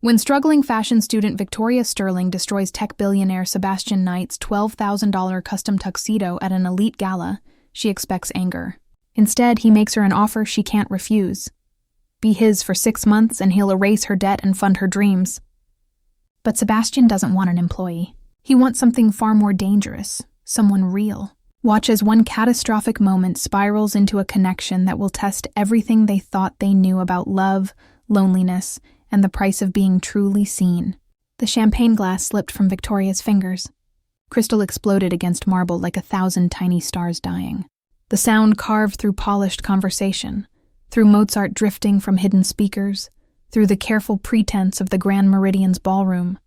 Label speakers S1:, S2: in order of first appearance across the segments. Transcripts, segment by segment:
S1: When struggling fashion student Victoria Sterling destroys tech billionaire Sebastian Knight's $12,000 custom tuxedo at an elite gala, she expects anger. Instead, he makes her an offer she can't refuse. Be his for 6 months and he'll erase her debt and fund her dreams. But Sebastian doesn't want an employee. He wants something far more dangerous, someone real. Watch as one catastrophic moment spirals into a connection that will test everything they thought they knew about love, loneliness, and the price of being truly seen. The champagne glass slipped from Victoria's fingers. Crystal exploded against marble like 1,000 tiny stars dying. The sound carved through polished conversation, through Mozart drifting from hidden speakers, through the careful pretense of the Grand Meridian's ballroom.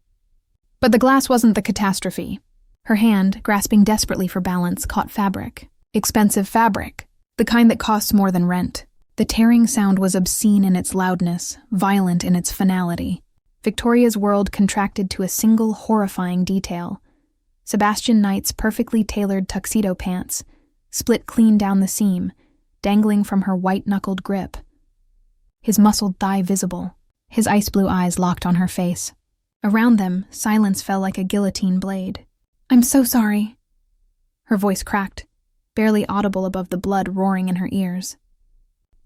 S1: But the glass wasn't the catastrophe. Her hand, grasping desperately for balance, caught fabric. Expensive fabric. The kind that costs more than rent. The tearing sound was obscene in its loudness, violent in its finality. Victoria's world contracted to a single horrifying detail. Sebastian Knight's perfectly tailored tuxedo pants, split clean down the seam, dangling from her white-knuckled grip. His muscled thigh visible, his ice-blue eyes locked on her face. Around them, silence fell like a guillotine blade. "I'm so sorry." Her voice cracked, barely audible above the blood roaring in her ears.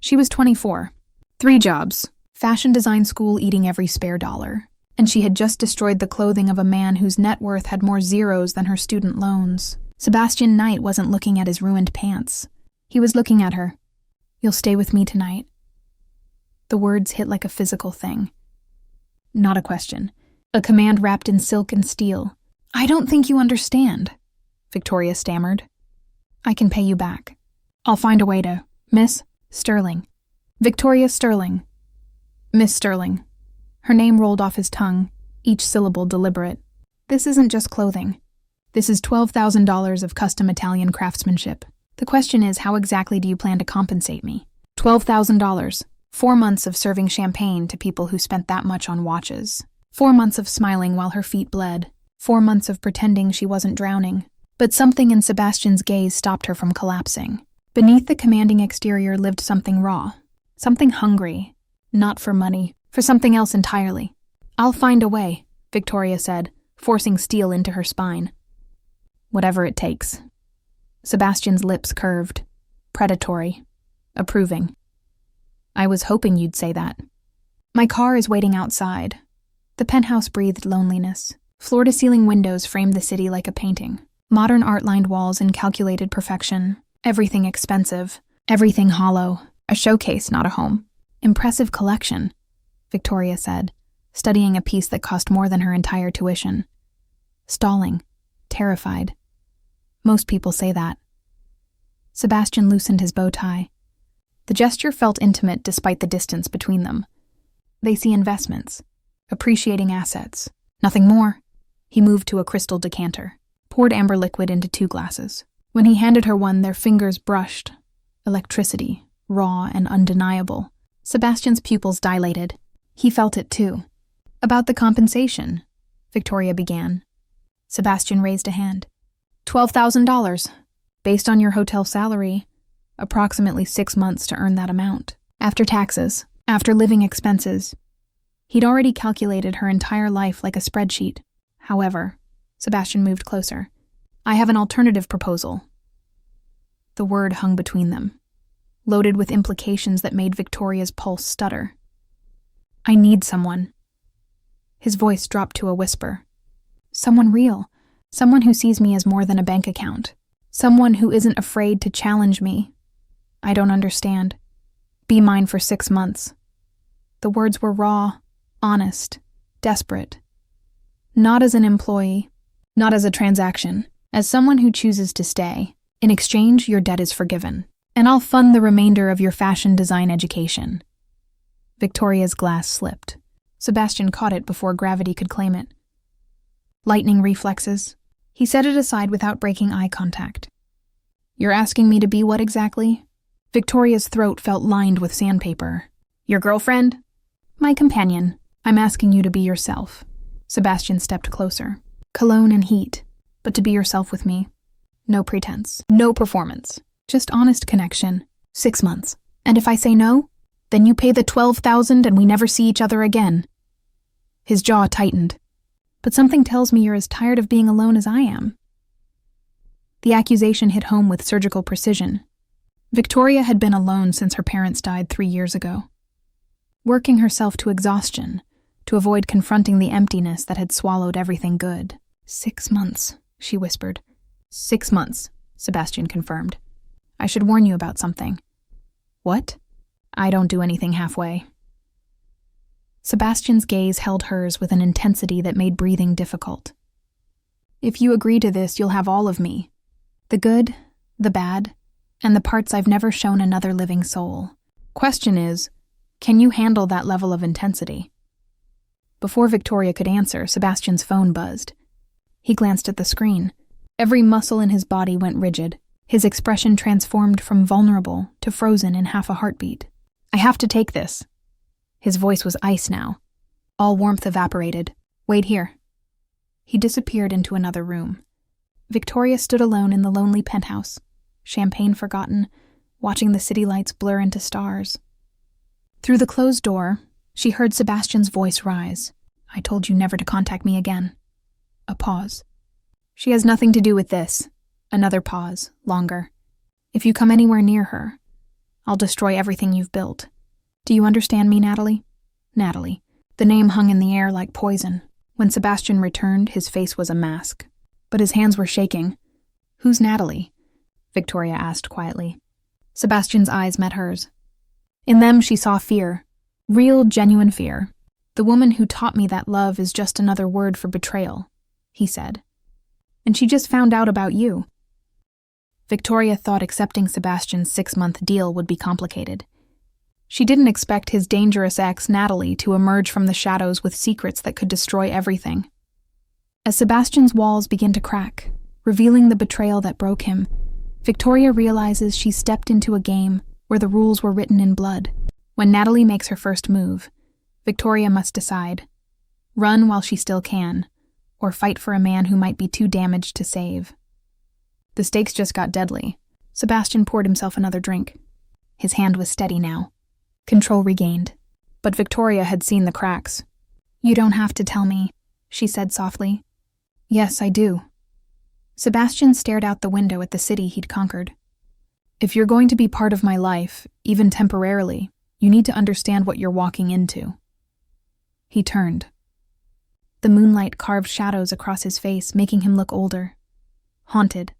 S1: She was 24, 3 jobs, fashion design school eating every spare dollar, and she had just destroyed the clothing of a man whose net worth had more zeros than her student loans. Sebastian Knight wasn't looking at his ruined pants. He was looking at her. "You'll stay with me tonight." The words hit like a physical thing. Not a question. A command wrapped in silk and steel. "I don't think you understand," Victoria stammered. "I can pay you back. I'll find a way to..." "Miss Sterling. Victoria Sterling. Miss Sterling." Her name rolled off his tongue, each syllable deliberate. "This isn't just clothing. This is $12,000 of custom Italian craftsmanship. The question is, how exactly do you plan to compensate me? $12,000. 4 months of serving champagne to people who spent that much on watches. 4 months of smiling while her feet bled. 4 months of pretending she wasn't drowning. But something in Sebastian's gaze stopped her from collapsing. Beneath the commanding exterior lived something raw, something hungry, not for money, for something else entirely. "I'll find a way," Victoria said, forcing steel into her spine. "Whatever it takes." Sebastian's lips curved, predatory, approving. "I was hoping you'd say that." "My car is waiting outside." The penthouse breathed loneliness. Floor-to-ceiling windows framed the city like a painting. Modern art-lined walls in calculated perfection. Everything expensive, everything hollow, a showcase, not a home. "Impressive collection," Victoria said, studying a piece that cost more than her entire tuition. Stalling, terrified. Most people say that. Sebastian loosened his bow tie. The gesture felt intimate despite the distance between them. They see investments, appreciating assets, nothing more. He moved to a crystal decanter, poured amber liquid into 2 glasses. When he handed her one, their fingers brushed. Electricity, raw and undeniable. Sebastian's pupils dilated. He felt it too. "About the compensation," Victoria began. Sebastian raised a hand. $12,000. Based on your hotel salary, approximately 6 months to earn that amount. After taxes, after living expenses. He'd already calculated her entire life like a spreadsheet. However, Sebastian moved closer. "I have an alternative proposal." The word hung between them, loaded with implications that made Victoria's pulse stutter. "I need someone." His voice dropped to a whisper. "Someone real. Someone who sees me as more than a bank account. Someone who isn't afraid to challenge me. I don't understand. Be mine for 6 months." The words were raw, honest, desperate. Not as an employee, not as a transaction. As someone who chooses to stay. In exchange, your debt is forgiven. And I'll fund the remainder of your fashion design education. Victoria's glass slipped. Sebastian caught it before gravity could claim it. Lightning reflexes. He set it aside without breaking eye contact. "You're asking me to be what exactly?" Victoria's throat felt lined with sandpaper. "Your girlfriend?" "My companion. I'm asking you to be yourself." Sebastian stepped closer. "Cologne and heat. But to be yourself with me. No pretense. No performance. Just honest connection. 6 months. And if I say no, then you pay the $12,000 and we never see each other again." His jaw tightened. But something tells me you're as tired of being alone as I am. The accusation hit home with surgical precision. Victoria had been alone since her parents died 3 years ago, working herself to exhaustion to avoid confronting the emptiness that had swallowed everything good. 6 months, she whispered. 6 months, Sebastian confirmed. I should warn you about something. What? I don't do anything halfway. Sebastian's gaze held hers with an intensity that made breathing difficult. If you agree to this, you'll have all of me. The good, the bad, and the parts I've never shown another living soul. Question is, can you handle that level of intensity? Before Victoria could answer, Sebastian's phone buzzed. He glanced at the screen. Every muscle in his body went rigid. His expression transformed from vulnerable to frozen in half a heartbeat. I have to take this. His voice was ice now. All warmth evaporated. Wait here. He disappeared into another room. Victoria stood alone in the lonely penthouse, champagne forgotten, watching the city lights blur into stars. Through the closed door, she heard Sebastian's voice rise. I told you never to contact me again. A pause. She has nothing to do with this. Another pause, longer. If you come anywhere near her, I'll destroy everything you've built. Do you understand me, Natalie? Natalie. The name hung in the air like poison. When Sebastian returned, his face was a mask, but his hands were shaking. Who's Natalie? Victoria asked quietly. Sebastian's eyes met hers. In them she saw fear. Real, genuine fear. The woman who taught me that love is just another word for betrayal, he said. And she just found out about you. Victoria thought accepting Sebastian's 6-month deal would be complicated. She didn't expect his dangerous ex, Natalie, to emerge from the shadows with secrets that could destroy everything. As Sebastian's walls begin to crack, revealing the betrayal that broke him, Victoria realizes she stepped into a game where the rules were written in blood. When Natalie makes her first move, Victoria must decide: run while she still can, or fight for a man who might be too damaged to save. The stakes just got deadly. Sebastian poured himself another drink. His hand was steady now. Control regained. But Victoria had seen the cracks. You don't have to tell me, she said softly. Yes, I do. Sebastian stared out the window at the city he'd conquered. If you're going to be part of my life, even temporarily, you need to understand what you're walking into. He turned. The moonlight carved shadows across his face, making him look older. Haunted.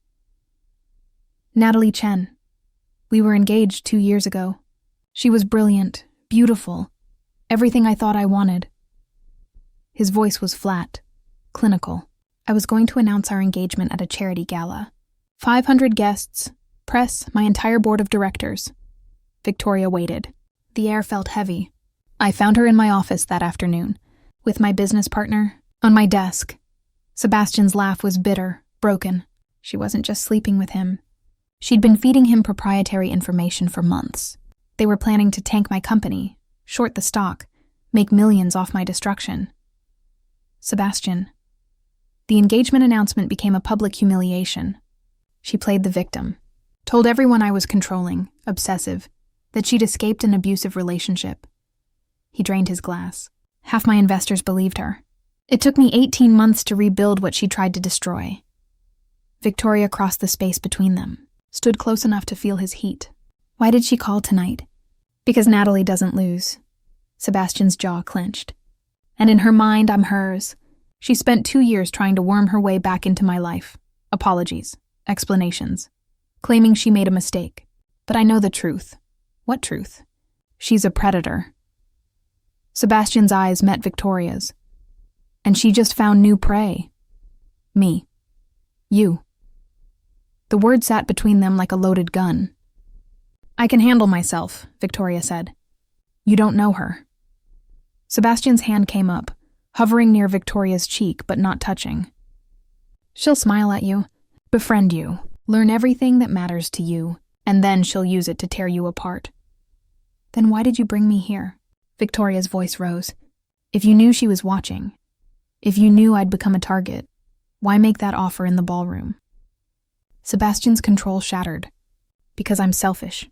S1: Natalie Chen. We were engaged 2 years ago. She was brilliant, beautiful, everything I thought I wanted. His voice was flat, clinical. I was going to announce our engagement at a charity gala. 500 guests, press, my entire board of directors. Victoria waited. The air felt heavy. I found her in my office that afternoon, with my business partner, on my desk. Sebastian's laugh was bitter, broken. She wasn't just sleeping with him. She'd been feeding him proprietary information for months. They were planning to tank my company, short the stock, make millions off my destruction. Sebastian. The engagement announcement became a public humiliation. She played the victim, told everyone I was controlling, obsessive, that she'd escaped an abusive relationship. He drained his glass. Half my investors believed her. It took me 18 months to rebuild what she tried to destroy. Victoria crossed the space between them, stood close enough to feel his heat. Why did she call tonight? Because Natalie doesn't lose. Sebastian's jaw clenched. And in her mind, I'm hers. She spent 2 years trying to worm her way back into my life. Apologies, explanations, claiming she made a mistake. But I know the truth. What truth? She's a predator. Sebastian's eyes met Victoria's. And she just found new prey. Me. You. The word sat between them like a loaded gun. I can handle myself, Victoria said. You don't know her. Sebastian's hand came up, hovering near Victoria's cheek but not touching. She'll smile at you, befriend you, learn everything that matters to you, and then she'll use it to tear you apart. Then why did you bring me here? Victoria's voice rose. If you knew she was watching, if you knew I'd become a target, why make that offer in the ballroom? Sebastian's control shattered. Because I'm selfish.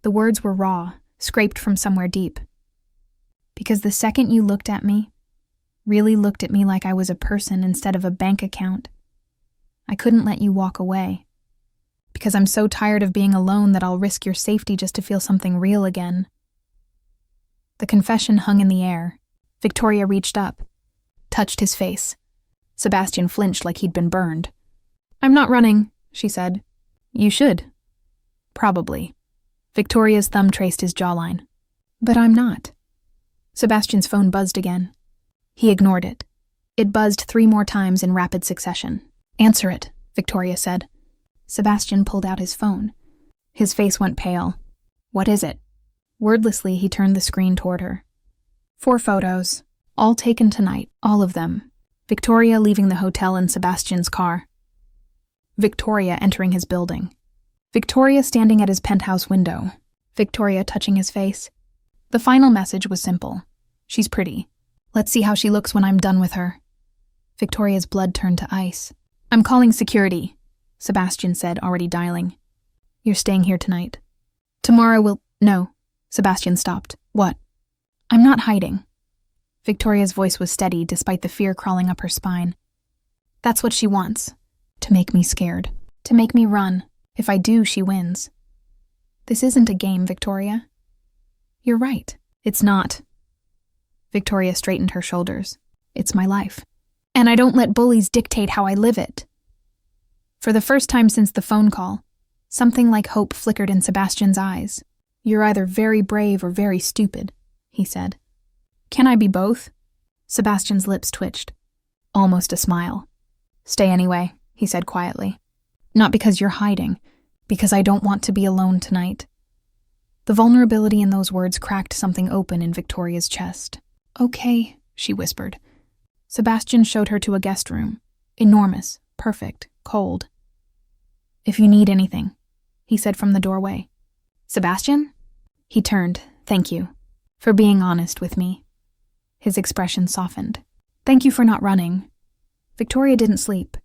S1: The words were raw, scraped from somewhere deep. Because the second you looked at me, Really looked at me like I was a person instead of a bank account. I couldn't let you walk away. Because I'm so tired of being alone that I'll risk your safety just to feel something real again." The confession hung in the air. Victoria reached up, touched his face. Sebastian flinched like he'd been burned. "I'm not running," she said. "You should." "Probably." Victoria's thumb traced his jawline. "But I'm not." Sebastian's phone buzzed again. He ignored it. It buzzed 3 more times in rapid succession. "Answer it," Victoria said. Sebastian pulled out his phone. His face went pale. "What is it?" Wordlessly, he turned the screen toward her. 4 photos, all taken tonight, all of them. Victoria leaving the hotel in Sebastian's car. Victoria entering his building. Victoria standing at his penthouse window. Victoria touching his face. The final message was simple. "She's pretty. Let's see how she looks when I'm done with her." Victoria's blood turned to ice. "I'm calling security," Sebastian said, already dialing. "You're staying here tonight. Tomorrow we'll—" "No." Sebastian stopped. "What?" "I'm not hiding." Victoria's voice was steady despite the fear crawling up her spine. "That's what she wants. To make me scared. To make me run. If I do, she wins." "This isn't a game, Victoria." "You're right. It's not." Victoria straightened her shoulders. "It's my life. And I don't let bullies dictate how I live it." For the first time since the phone call, something like hope flickered in Sebastian's eyes. "You're either very brave or very stupid," he said. "Can I be both?" Sebastian's lips twitched. Almost a smile. "Stay anyway," he said quietly. "Not because you're hiding, because I don't want to be alone tonight." The vulnerability in those words cracked something open in Victoria's chest. "Okay," she whispered. Sebastian showed her to a guest room. Enormous, perfect, cold. "If you need anything," he said from the doorway. "Sebastian?" He turned. "Thank you for being honest with me." His expression softened. "Thank you for not running." Victoria didn't sleep.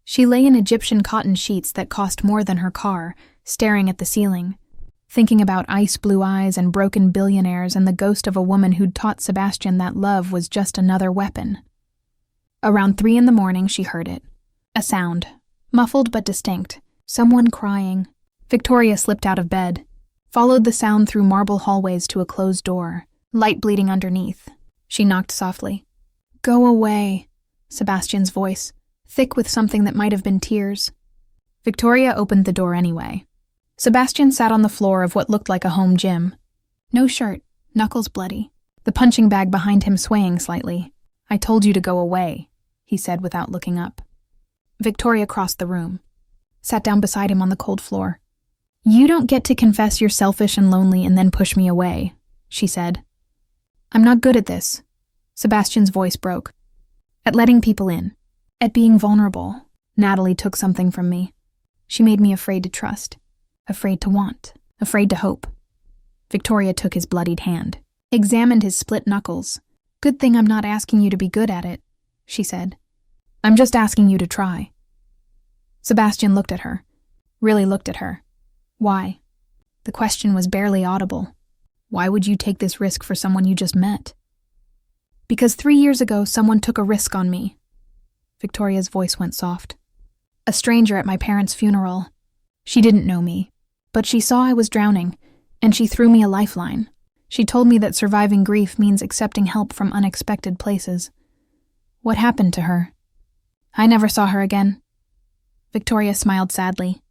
S1: She lay in Egyptian cotton sheets that cost more than her car, staring at the ceiling, thinking about ice blue eyes and broken billionaires and the ghost of a woman who'd taught Sebastian that love was just another weapon. Around 3 in the morning, she heard it. A sound, muffled but distinct. Someone crying. Victoria slipped out of bed, followed the sound through marble hallways to a closed door, light bleeding underneath. She knocked softly. "Go away," Sebastian's voice, thick with something that might have been tears. Victoria opened the door anyway. Sebastian sat on the floor of what looked like a home gym. No shirt, knuckles bloody, the punching bag behind him swaying slightly. "I told you to go away," he said without looking up. Victoria crossed the room, sat down beside him on the cold floor. "You don't get to confess you're selfish and lonely and then push me away," she said. "I'm not good at this." Sebastian's voice broke. "At letting people in. At being vulnerable. Natalie took something from me. She made me afraid to trust. Afraid to want. Afraid to hope." Victoria took his bloodied hand, examined his split knuckles. "Good thing I'm not asking you to be good at it," she said. "I'm just asking you to try." Sebastian looked at her. Really looked at her. Why? The question was barely audible. Why would you take this risk for someone you just met? "Because 3 years ago, someone took a risk on me." Victoria's voice went soft. "A stranger at my parents' funeral. She didn't know me, but she saw I was drowning, and she threw me a lifeline. She told me that surviving grief means accepting help from unexpected places." "What happened to her?" "I never saw her again." Victoria smiled sadly.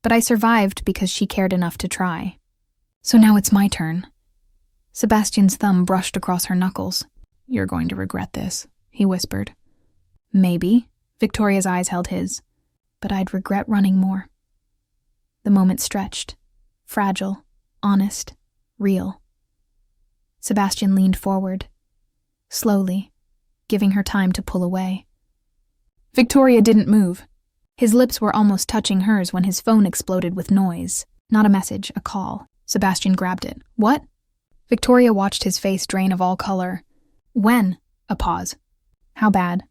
S1: "But I survived because she cared enough to try. So now it's my turn." Sebastian's thumb brushed across her knuckles. "You're going to regret this," he whispered. "Maybe." Victoria's eyes held his. "But I'd regret running more." The moment stretched. Fragile, honest, real. Sebastian leaned forward, slowly, giving her time to pull away. Victoria didn't move. His lips were almost touching hers when his phone exploded with noise. Not a message, a call. Sebastian grabbed it. "What?" Victoria watched his face drain of all color. "When?" A pause. "How bad?"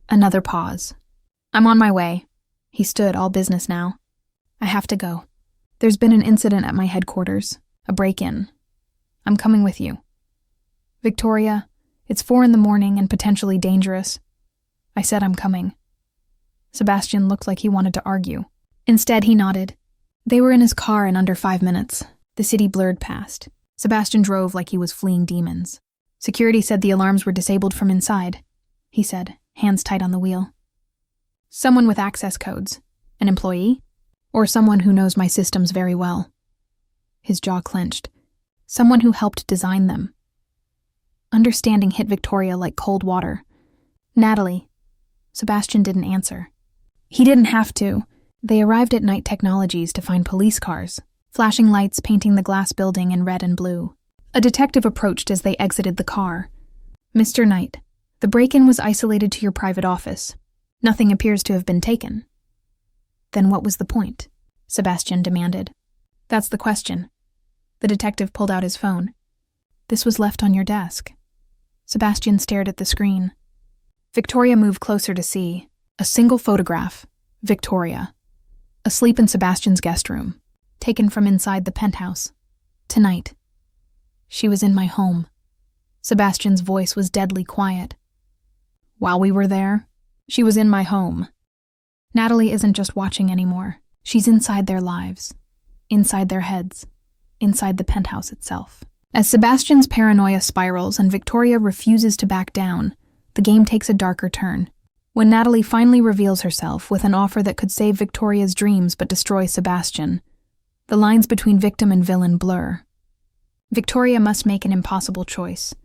S1: Another pause. "I'm on my way." He stood, all business now. "I have to go. There's been an incident at my headquarters. A break-in. I'm coming with you." "Victoria, It's 4 in the morning and potentially dangerous. I said I'm coming. Sebastian looked like he wanted to argue. Instead, he nodded. They were in his car in under 5 minutes. The city blurred past. Sebastian drove like he was fleeing demons. Security said the alarms were disabled from inside, he said, hands tight on the wheel. Someone with access codes. An employee? Or someone who knows my systems very well? His jaw clenched. Someone who helped design them. Understanding hit Victoria like cold water. Natalie. Sebastian didn't answer. He didn't have to. They arrived at Knight Technologies to find police cars, flashing lights painting the glass building in red and blue. A detective approached as they exited the car. Mr. Knight, the break-in was isolated to your private office. Nothing appears to have been taken. Then what was the point? Sebastian demanded. That's the question. The detective pulled out his phone. This was left on your desk. Sebastian stared at the screen. Victoria moved closer to see. A single photograph. Victoria. Asleep in Sebastian's guest room. Taken from inside the penthouse. Tonight. She was in my home. Sebastian's voice was deadly quiet. While we were there, she was in my home. Natalie isn't just watching anymore. She's inside their lives. Inside their heads. Inside the penthouse itself. As Sebastian's paranoia spirals and Victoria refuses to back down, the game takes a darker turn. When Natalie finally reveals herself with an offer that could save Victoria's dreams but destroy Sebastian, the lines between victim and villain blur. Victoria must make an impossible choice.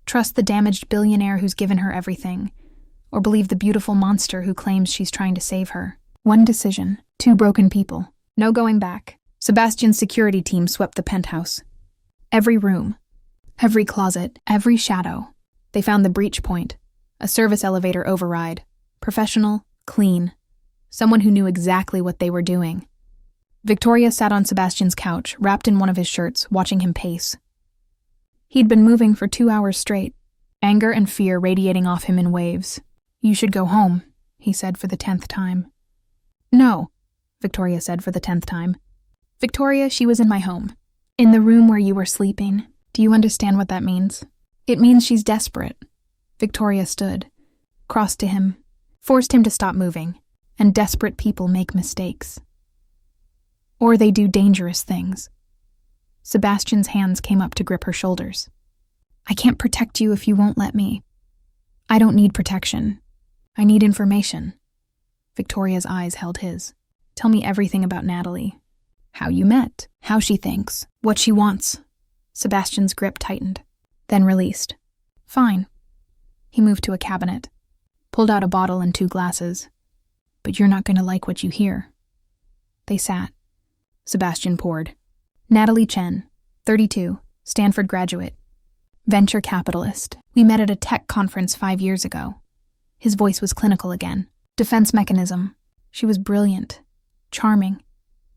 S1: Trust the damaged billionaire who's given her everything, or believe the beautiful monster who claims she's trying to save her. One decision, 2 broken people. No going back. Sebastian's security team swept the penthouse. Every room, every closet, every shadow. They found the breach point, a service elevator override. Professional, clean. Someone who knew exactly what they were doing. Victoria sat on Sebastian's couch, wrapped in one of his shirts, watching him pace. He'd been moving for 2 hours straight, anger and fear radiating off him in waves. You should go home, he said for the 10th time. No, Victoria said for the 10th time. Victoria, she was in my home. In the room where you were sleeping. Do you understand what that means? It means she's desperate. Victoria stood, crossed to him, forced him to stop moving, and desperate people make mistakes. Or they do dangerous things. Sebastian's hands came up to grip her shoulders. I can't protect you if you won't let me. I don't need protection. I need information. Victoria's eyes held his. Tell me everything about Natalie. How you met, how she thinks, what she wants. Sebastian's grip tightened, then released. Fine. He moved to a cabinet, pulled out a bottle and 2 glasses. But you're not going to like what you hear. They sat. Sebastian poured. Natalie Chen, 32, Stanford graduate. Venture capitalist. We met at a tech conference 5 years ago. His voice was clinical again. Defense mechanism. She was brilliant. Charming.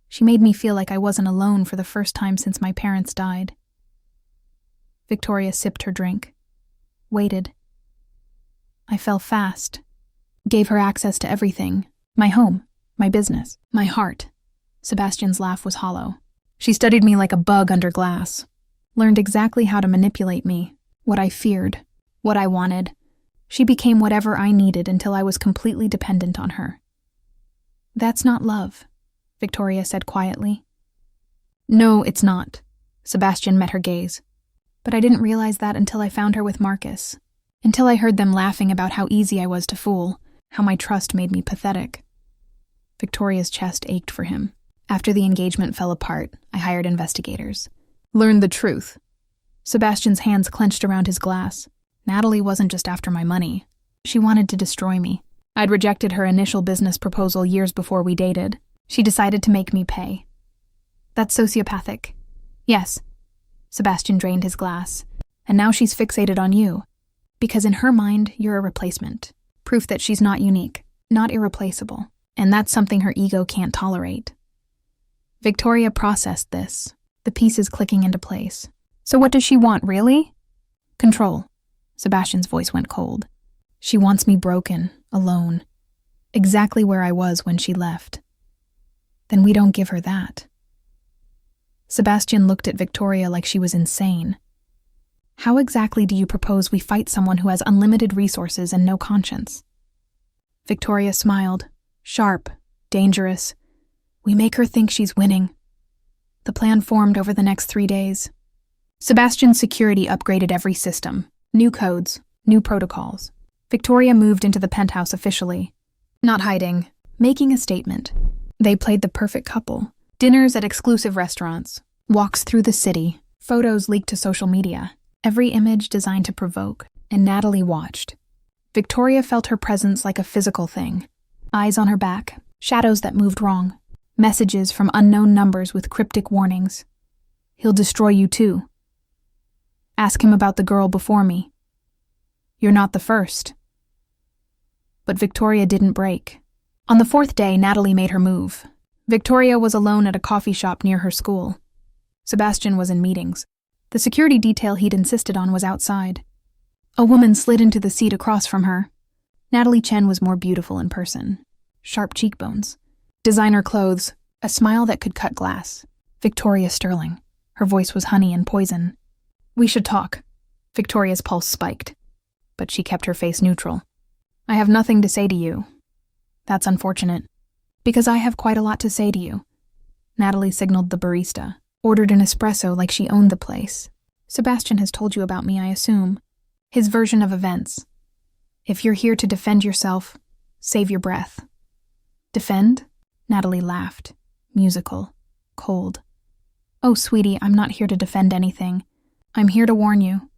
S1: She made me feel like I wasn't alone for the first time since my parents died. Victoria sipped her drink. Waited. I fell fast. Gave her access to everything. My home. My business. My heart. Sebastian's laugh was hollow. She studied me like a bug under glass. Learned exactly how to manipulate me. What I feared. What I wanted. She became whatever I needed until I was completely dependent on her. That's not love, Victoria said quietly. No, it's not. Sebastian met her gaze. But I didn't realize that until I found her with Marcus. Until I heard them laughing about how easy I was to fool, how my trust made me pathetic. Victoria's chest ached for him. After the engagement fell apart, I hired investigators. Learned the truth. Sebastian's hands clenched around his glass. Natalie wasn't just after my money. She wanted to destroy me. I'd rejected her initial business proposal years before we dated. She decided to make me pay. That's sociopathic. Yes. Sebastian drained his glass. And now she's fixated on you. Because in her mind, you're a replacement. Proof that she's not unique, not irreplaceable. And that's something her ego can't tolerate. Victoria processed this, the pieces clicking into place. So what does she want, really? Control. Sebastian's voice went cold. She wants me broken, alone. Exactly where I was when she left. Then we don't give her that. Sebastian looked at Victoria like she was insane. How exactly do you propose we fight someone who has unlimited resources and no conscience? Victoria smiled. Sharp, dangerous. We make her think she's winning. The plan formed over the next 3 days. Sebastian's security upgraded every system. New codes, new protocols. Victoria moved into the penthouse officially. Not hiding, making a statement. They played the perfect couple. Dinners at exclusive restaurants. Walks through the city. Photos leaked to social media. Every image designed to provoke. And Natalie watched. Victoria felt her presence like a physical thing. Eyes on her back. Shadows that moved wrong. Messages from unknown numbers with cryptic warnings. He'll destroy you too. Ask him about the girl before me. You're not the first. But Victoria didn't break. On the 4th day, Natalie made her move. Victoria was alone at a coffee shop near her school. Sebastian was in meetings. The security detail he'd insisted on was outside. A woman slid into the seat across from her. Natalie Chen was more beautiful in person. Sharp cheekbones. Designer clothes. A smile that could cut glass. Victoria Sterling. Her voice was honey and poison. We should talk. Victoria's pulse spiked. But she kept her face neutral. I have nothing to say to you. That's unfortunate. Because I have quite a lot to say to you. Natalie signaled the barista. Ordered an espresso like she owned the place. Sebastian has told you about me, I assume. His version of events. If you're here to defend yourself, save your breath. Defend? Natalie laughed. Musical. Cold. Oh, sweetie, I'm not here to defend anything. I'm here to warn you.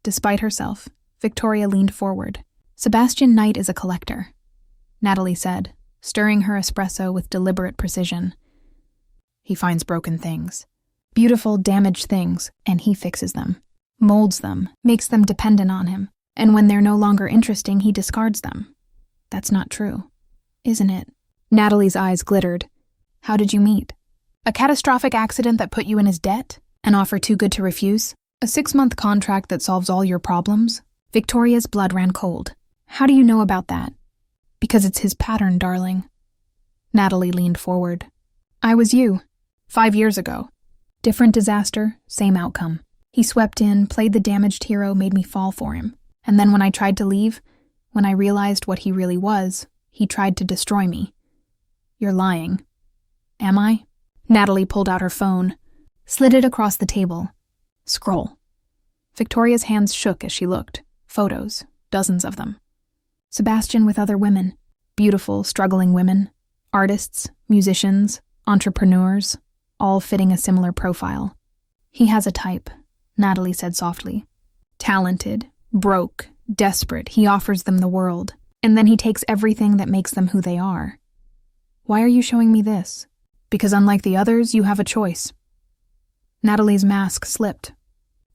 S1: Despite herself, Victoria leaned forward. Sebastian Knight is a collector, Natalie said, stirring her espresso with deliberate precision. He finds broken things. Beautiful, damaged things, and he fixes them. Molds them, makes them dependent on him, and when they're no longer interesting, he discards them. That's not true, isn't it? Natalie's eyes glittered. How did you meet? A catastrophic accident that put you in his debt? An offer too good to refuse? A 6-month contract that solves all your problems? Victoria's blood ran cold. How do you know about that? Because it's his pattern, darling. Natalie leaned forward. I was you. 5 years ago. Different disaster, same outcome. He swept in, played the damaged hero, made me fall for him. And then when I tried to leave, when I realized what he really was, he tried to destroy me. You're lying. Am I? Natalie pulled out her phone, slid it across the table. Scroll. Victoria's hands shook as she looked. Photos, dozens of them. Sebastian with other women. Beautiful, struggling women. Artists, musicians, entrepreneurs, all fitting a similar profile. He has a type, Natalie said softly. Talented, broke, desperate, he offers them the world. And then he takes everything that makes them who they are. Why are you showing me this? Because unlike the others, you have a choice. Natalie's mask slipped.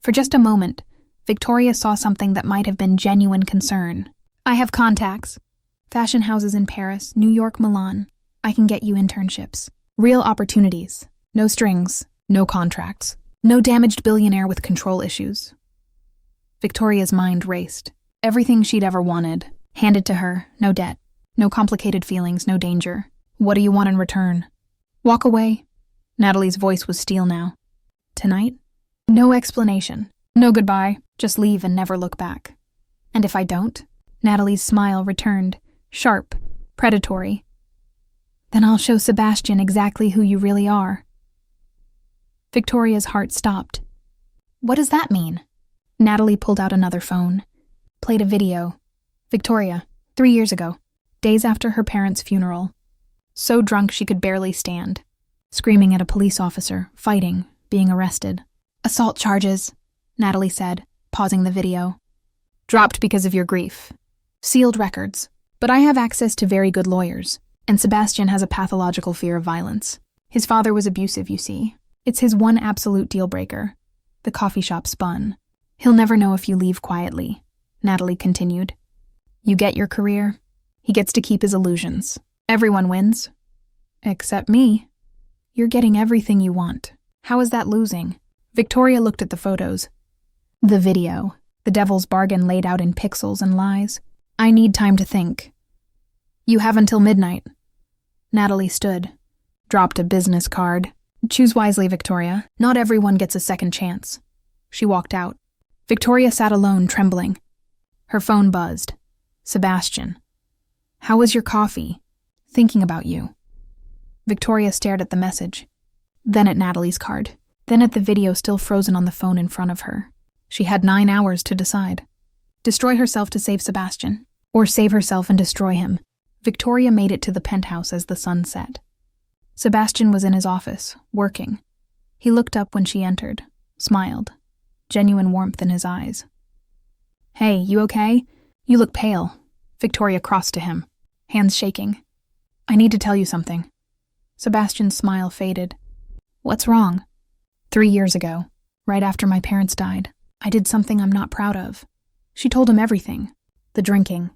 S1: For just a moment, Victoria saw something that might have been genuine concern. I have contacts. Fashion houses in Paris, New York, Milan. I can get you internships. Real opportunities. No strings. No contracts. No damaged billionaire with control issues. Victoria's mind raced. Everything she'd ever wanted. Handed to her. No debt. No complicated feelings. No danger. What do you want in return? Walk away. Natalie's voice was steel now. Tonight? No explanation. No goodbye. Just leave and never look back. And if I don't? Natalie's smile returned, sharp, predatory. Then I'll show Sebastian exactly who you really are. Victoria's heart stopped. What does that mean? Natalie pulled out another phone, played a video. Victoria, 3 years ago, days after her parents' funeral. So drunk she could barely stand. Screaming at a police officer, fighting, being arrested. Assault charges, Natalie said, pausing the video. Dropped because of your grief. Sealed records. But I have access to very good lawyers, and Sebastian has a pathological fear of violence. His father was abusive, you see. It's his one absolute deal breaker. The coffee shop spun. He'll never know if you leave quietly, Natalie continued. You get your career. He gets to keep his illusions. Everyone wins. Except me. You're getting everything you want. How is that losing? Victoria looked at the photos. The video. The devil's bargain laid out in pixels and lies. I need time to think. You have until midnight. Natalie stood. Dropped a business card. Choose wisely, Victoria. Not everyone gets a second chance. She walked out. Victoria sat alone, trembling. Her phone buzzed. Sebastian. How was your coffee? Thinking about you. Victoria stared at the message, then at Natalie's card, then at the video still frozen on the phone in front of her. She had 9 hours to decide. Destroy herself to save Sebastian, or save herself and destroy him. Victoria made it to the penthouse as the sun set. Sebastian was in his office, working. He looked up when she entered, smiled, genuine warmth in his eyes. Hey, you okay? You look pale. Victoria crossed to him, hands shaking. I need to tell you something. Sebastian's smile faded. What's wrong? 3 years ago, right after my parents died, I did something I'm not proud of. She told him everything. The drinking,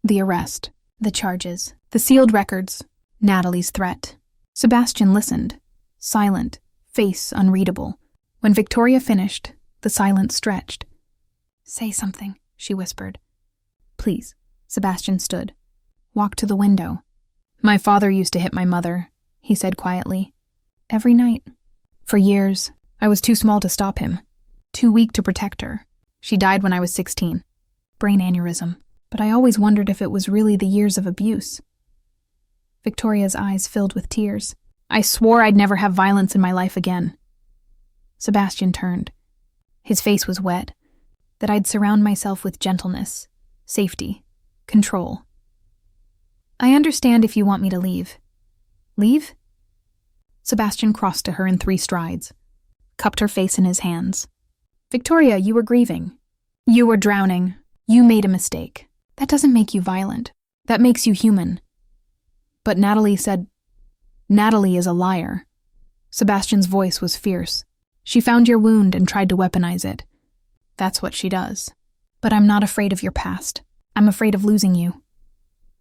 S1: the arrest, the charges, the sealed records, Natalie's threat. Sebastian listened, silent, face unreadable. When Victoria finished, the silence stretched. Say something, she whispered. Please. Sebastian stood, walked to the window. My father used to hit my mother, he said quietly. Every night. For years, I was too small to stop him, too weak to protect her. She died when I was 16. Brain aneurysm. But I always wondered if it was really the years of abuse. Victoria's eyes filled with tears. I swore I'd never have violence in my life again. Sebastian turned. His face was wet. That I'd surround myself with gentleness, safety, control. I understand if you want me to leave. Leave? Sebastian crossed to her in 3 strides, cupped her face in his hands. Victoria, you were grieving. You were drowning. You made a mistake. That doesn't make you violent. That makes you human. But Natalie said, Natalie is a liar. Sebastian's voice was fierce. She found your wound and tried to weaponize it. That's what she does. But I'm not afraid of your past. I'm afraid of losing you.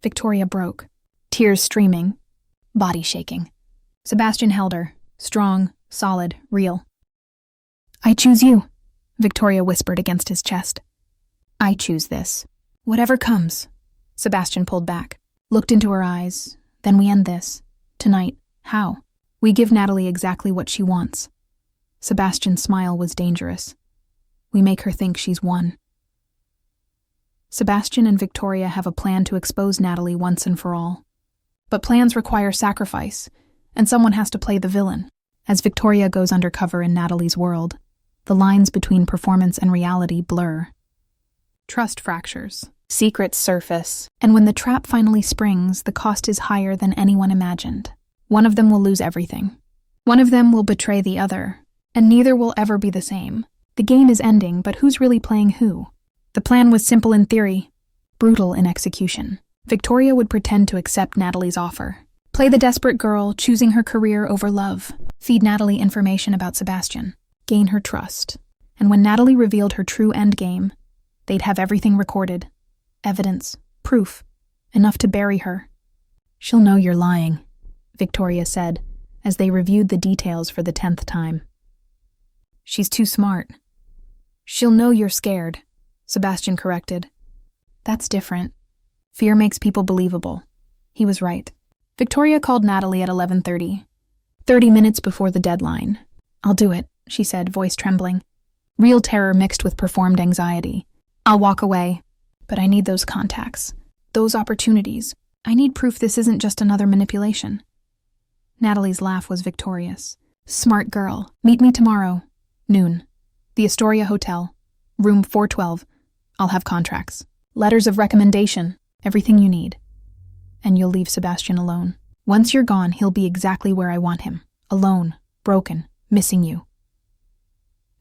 S1: Victoria broke, tears streaming, body shaking. Sebastian held her, strong, solid, real. I choose you, Victoria whispered against his chest. I choose this. Whatever comes. Sebastian pulled back, looked into her eyes. Then we end this. Tonight. How? We give Natalie exactly what she wants. Sebastian's smile was dangerous. We make her think she's won. Sebastian and Victoria have a plan to expose Natalie once and for all. But plans require sacrifice, and someone has to play the villain. As Victoria goes undercover in Natalie's world, the lines between performance and reality blur. Trust fractures, secrets surface, and when the trap finally springs, the cost is higher than anyone imagined. One of them will lose everything. One of them will betray the other, and neither will ever be the same. The game is ending, but who's really playing who? The plan was simple in theory, brutal in execution. Victoria would pretend to accept Natalie's offer. Play the desperate girl, choosing her career over love. Feed Natalie information about Sebastian. Gain her trust. And when Natalie revealed her true endgame, they'd have everything recorded. Evidence. Proof. Enough to bury her. She'll know you're lying, Victoria said, as they reviewed the details for the 10th time. She's too smart. She'll know you're scared, Sebastian corrected. That's different. Fear makes people believable. He was right. Victoria called Natalie at 11:30, 30 minutes before the deadline. I'll do it, she said, voice trembling. Real terror mixed with performed anxiety. I'll walk away, but I need those contacts, those opportunities. I need proof this isn't just another manipulation. Natalie's laugh was victorious. Smart girl. Meet me tomorrow, noon. The Astoria Hotel, room 412. I'll have contracts, letters of recommendation, everything you need. And you'll leave Sebastian alone. Once you're gone, he'll be exactly where I want him. Alone, broken, missing you.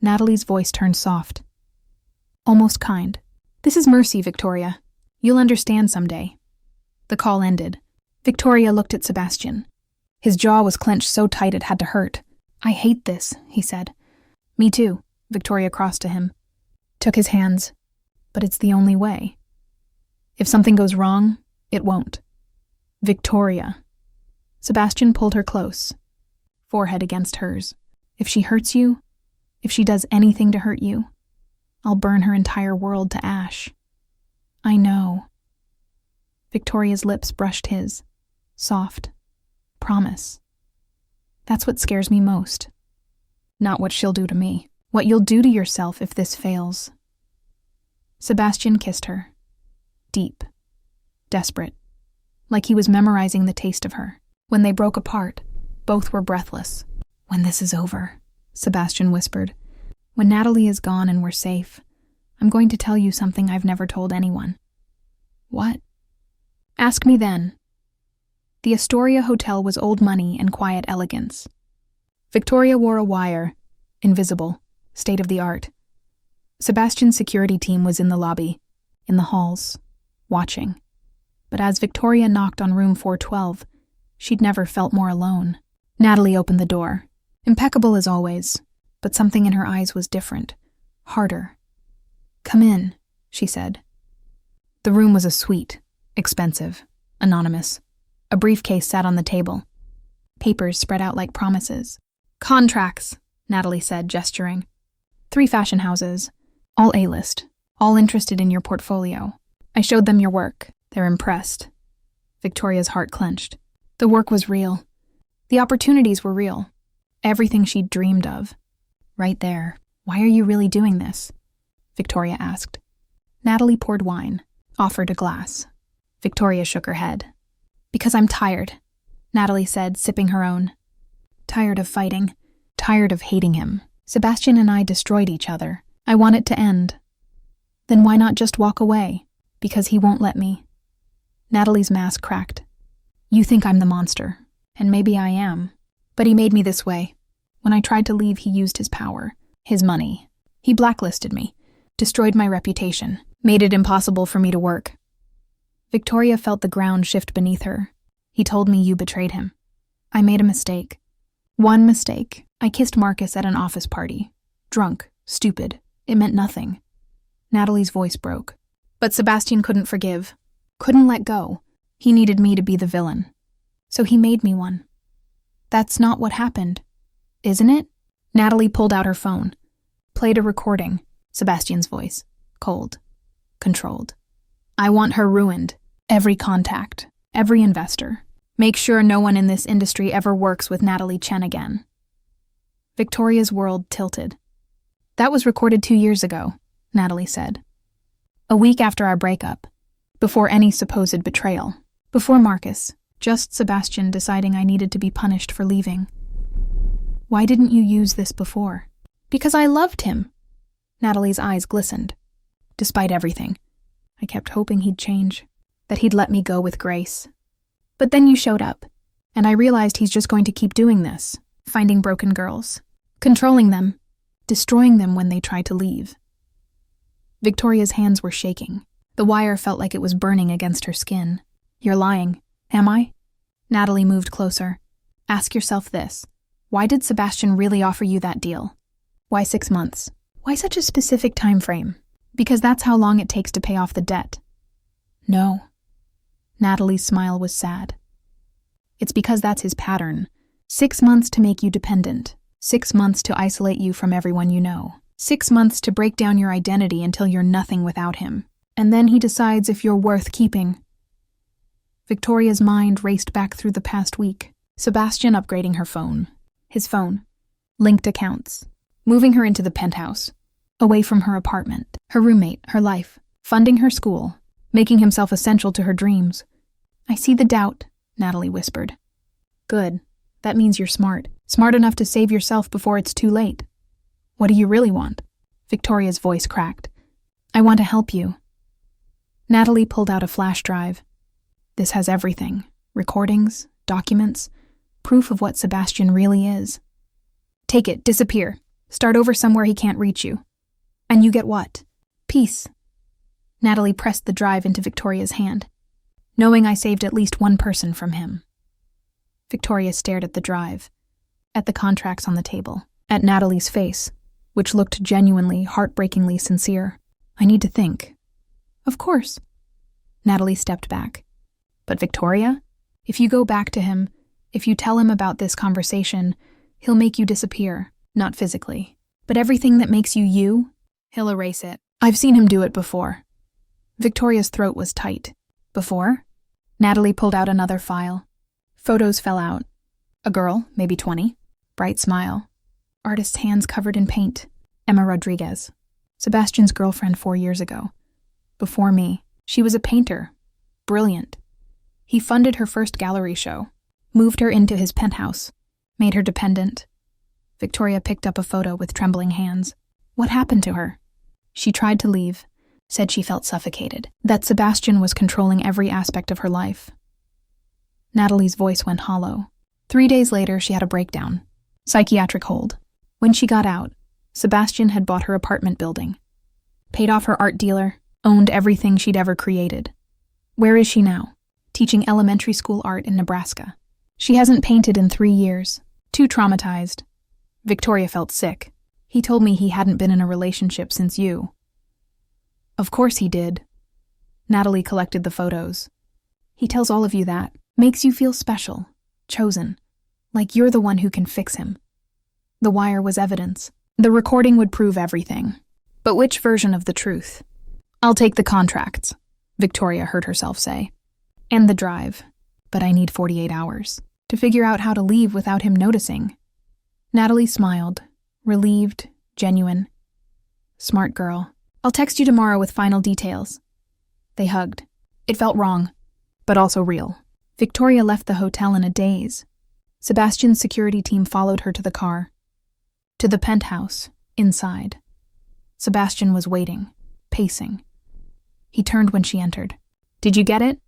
S1: Natalie's voice turned soft, almost kind. This is mercy, Victoria. You'll understand someday. The call ended. Victoria looked at Sebastian. His jaw was clenched so tight it had to hurt. I hate this, he said. Me too, Victoria crossed to him. Took his hands. But it's the only way. If something goes wrong, it won't. Victoria. Sebastian pulled her close, forehead against hers. If she hurts you, if she does anything to hurt you, I'll burn her entire world to ash. I know. Victoria's lips brushed his. Soft. Promise. That's what scares me most. Not what she'll do to me. What you'll do to yourself if this fails. Sebastian kissed her. Deep. Desperate. Like he was memorizing the taste of her. When they broke apart, both were breathless. "When this is over," Sebastian whispered. "When Natalie is gone and we're safe, I'm going to tell you something I've never told anyone." "What?" "Ask me then." The Astoria Hotel was old money and quiet elegance. Victoria wore a wire, invisible, state-of-the-art. Sebastian's security team was in the lobby, in the halls, watching. But as Victoria knocked on room 412, she'd never felt more alone. Natalie opened the door, impeccable as always, but something in her eyes was different, harder. "Come in," she said. The room was a suite, expensive, anonymous. A briefcase sat on the table. Papers spread out like promises. "Contracts," Natalie said, gesturing. "3 fashion houses, all A-list, all interested in your portfolio. I showed them your work. They're impressed." Victoria's heart clenched. The work was real. The opportunities were real. Everything she'd dreamed of. Right there. "Why are you really doing this?" Victoria asked. Natalie poured wine, offered a glass. Victoria shook her head. "Because I'm tired," Natalie said, sipping her own. "Tired of fighting. Tired of hating him. Sebastian and I destroyed each other. I want it to end." "Then why not just walk away?" "Because he won't let me." Natalie's mask cracked. "You think I'm the monster, and maybe I am. But he made me this way. When I tried to leave, he used his power, his money. He blacklisted me, destroyed my reputation, made it impossible for me to work." Victoria felt the ground shift beneath her. "He told me you betrayed him. I made a mistake. One mistake. I kissed Marcus at an office party. Drunk, stupid. It meant nothing." Natalie's voice broke. But Sebastian couldn't forgive. Couldn't let go. He needed me to be the villain. So he made me one. "That's not what happened, isn't it?" Natalie pulled out her phone. Played a recording. Sebastian's voice. Cold. Controlled. "I want her ruined. Every contact. Every investor. Make sure no one in this industry ever works with Natalie Chen again." Victoria's world tilted. "That was recorded 2 years ago," Natalie said. "A week after our breakup. Before any supposed betrayal. Before Marcus. Just Sebastian deciding I needed to be punished for leaving." "Why didn't you use this before?" "Because I loved him." Natalie's eyes glistened. "Despite everything. I kept hoping he'd change. That he'd let me go with grace. But then you showed up, and I realized he's just going to keep doing this. Finding broken girls. Controlling them. Destroying them when they try to leave." Victoria's hands were shaking. The wire felt like it was burning against her skin. "You're lying. Am I?" Natalie moved closer. "Ask yourself this. Why did Sebastian really offer you that deal? Why 6 months? Why such a specific time frame? Because that's how long it takes to pay off the debt." "No." Natalie's smile was sad. "It's because that's his pattern. 6 months to make you dependent. 6 months to isolate you from everyone you know. 6 months to break down your identity until you're nothing without him. And then he decides if you're worth keeping." Victoria's mind raced back through the past week. Sebastian upgrading her phone. His phone. Linked accounts. Moving her into the penthouse. Away from her apartment. Her roommate. Her life. Funding her school. Making himself essential to her dreams. "I see the doubt," Natalie whispered. "Good. That means you're smart. Smart enough to save yourself before it's too late." "What do you really want?" Victoria's voice cracked. "I want to help you." Natalie pulled out a flash drive. "This has everything. Recordings, documents, proof of what Sebastian really is. Take it, disappear. Start over somewhere he can't reach you. And you get what? Peace." Natalie pressed the drive into Victoria's hand. "Knowing I saved at least one person from him." Victoria stared at the drive, at the contracts on the table, at Natalie's face, which looked genuinely, heartbreakingly sincere. "I need to think." "Of course." Natalie stepped back. "But Victoria, if you go back to him, if you tell him about this conversation, he'll make you disappear, not physically. But everything that makes you you, he'll erase it. I've seen him do it before." Victoria's throat was tight. "Before?" Natalie pulled out another file. Photos fell out. A girl, maybe 20. Bright smile. Artist's hands covered in paint. Emma Rodriguez. Sebastian's girlfriend 4 years ago. Before me, she was a painter. Brilliant. He funded her first gallery show, moved her into his penthouse, made her dependent. Victoria picked up a photo with trembling hands. What happened to her? She tried to leave, said she felt suffocated, that Sebastian was controlling every aspect of her life. Natalie's voice went hollow. 3 days later, she had a breakdown. Psychiatric hold. When she got out, Sebastian had bought her apartment building, paid off her art dealer, owned everything she'd ever created. Where is she now? Teaching elementary school art in Nebraska. She hasn't painted in 3 years. Too traumatized. Victoria felt sick. He told me he hadn't been in a relationship since you. Of course he did. Natalie collected the photos. He tells all of you that. Makes you feel special, chosen, like you're the one who can fix him. The wire was evidence. The recording would prove everything. But which version of the truth? I'll take the contracts, Victoria heard herself say. And the drive. But I need 48 hours to figure out how to leave without him noticing. Natalie smiled, relieved, genuine. Smart girl. I'll text you tomorrow with final details. They hugged. It felt wrong, but also real. Victoria left the hotel in a daze. Sebastian's security team followed her to the car. To the penthouse, inside. Sebastian was waiting, pacing. He turned when she entered. Did you get it?